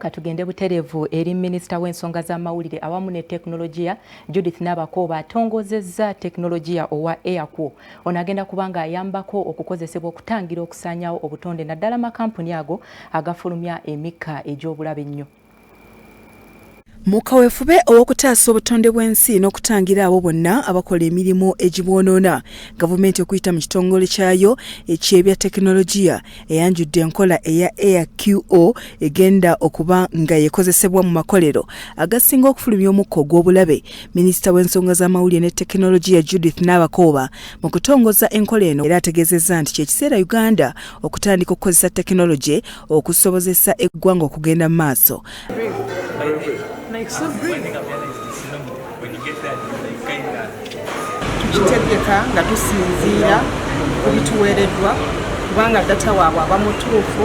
Katugende buterevu eri Minisita w'ensonga z'amawulire awamu ne teknologiya Judith Nabakooba atongozezza teknologiya owa Airco. Ono agenda kubanga ayambako okukozesebwa okutangira okusaanyaawo obutonde naddala makampuni ago agafulumya emikka egy'obulabe ennyo. Mukawefube ow'okutaasa obutonde bw'ensi n'okutangira abo bonna abakola emirimu egibwonoona, gavumenti okuyita mu kitongole kyayo eky'ebya tekinologiya eyanjudde enkola eya Airco egenda okuba nga yekozesebwa mu makolero agasinga okufulumya omukka ogw'obulabe. Minisita w'ensonga z'amawulire ne tekinologiya Judith Nabakooba mu kutongoza enkola eno era ategeezezza nti ky'ekiseera Uganda okutandika okukozesa tekinologi okusobozesa eggwanga okugenda mu maaso. Tukitegeka nga tusinziira ku bituweereddwa kubanga data waabwe aba mutuufu,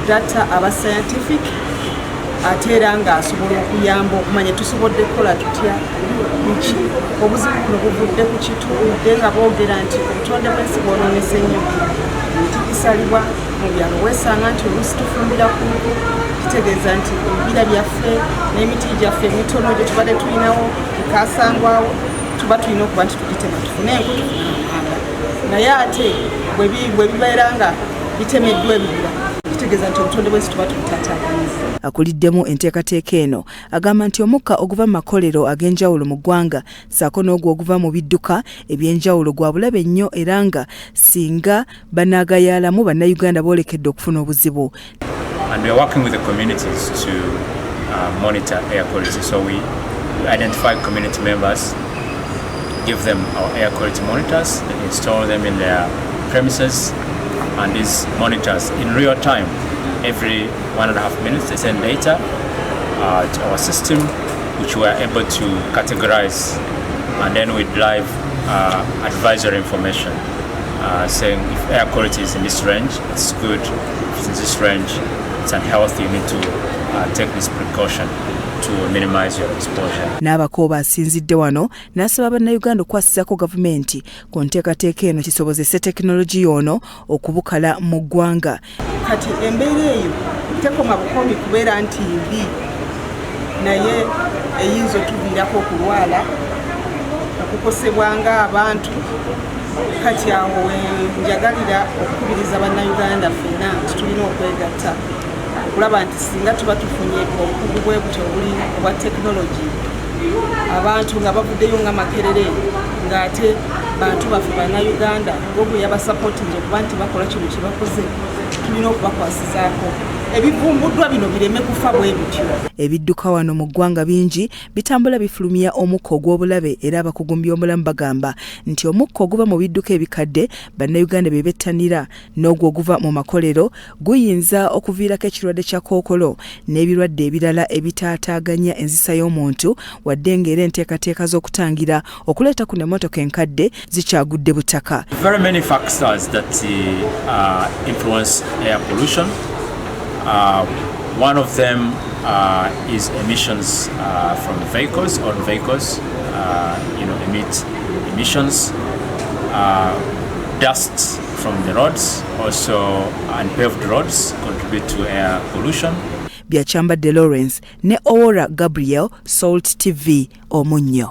data aba scientific, ate era nga asobola okuyamba okumanya tusobodde kukola tutya biki. Obuzibu buno buvudde ku kitudde nga boogera nti obutonde bw'ensi bwonoonese nnyo, emiti gisalibwa mu byalo weesanga nti oluusi tufumbira ku nku, kitegeeza nti ebibira byaffe n'emiti gyaffe emitono gye tubadde tulinawo ekasangwawo tuba tulina okuba nti tugitema tufune enku tufune amanda, naye ate bwe bibeera nga bitemeddwa ebibira kitegeeza nti obutonde bw'ensi tuba tubutaataaganyiza. Akuliddemu enteekateeka eno agamba nti omukka oguva mu makolero ag'enjawulo mu ggwanga ssaako n'ogwo oguva mu bidduka eby'enjawulo gwa bulabe nnyo era nga singa banaagayaalamu bannayuganda boolekedde okufuna obuzibu. And we are working with the communities to monitor air quality. So we identify community members, give them our air quality monitors, install them in their premises, and these monitors in real time, every 1.5 minutes, they send data to our system, which we are able to categorize, and then with live advisory information saying if air quality is in this range, it's good. If it's in this range, it's unhealthy. You need to take this precaution to minimize your exposure. Nabakooba asinzidde wano n'asaba bannayuganda okwasizako gavumenti ku nteekateeka eno kisobozese tekinologiya ono okubukala mu ggwanga. Kati embeera eyo tekoma bukomi kubeera nti mbi, naye eyinza otuviirako okulwala, okukosebwa ng'abantu. Kati awo njagalira okukubiriza bannayuganda ffenna nti tulina okwegatta okulaba nti singa tuba tufunye obukugu bwe butyo obuli obwa tekinologi, abantu nga bavuddeyo nga makerere, ng'ate bantu baffe bannayuganda ng'ogwe yabasapootinze okuba nti bakola kino kye bakoze, tulina okubakwasizaako ebivumbuddwa bino bireme kufa bwe bityo. Ebidduka wano mu ggwanga bingi bitambula bifulumya omukka ogw'obulabe era abakugu mu by'omulamu bagamba nti omukka oguva mu bidduka ebikadde bannayuganda be bettanira n'ogwo oguva mu makolero guyinza okuviirako ekirwadde kya kookolo n'ebirwadde ebirala ebitaataaganya enzisa y'omuntu wadde ng'era enteekateeka z'okutangira okuleeta ku emmotoka enkadde zikyagudde butaka. Very many factors that influence air pollution. One of them is emissions from vehicles. All vehicles, emit emissions. Dust from the roads, also unpaved roads, contribute to air pollution. Byachambadde Lawrence ne Owora Gabriel, Salt TV, Omunnyo.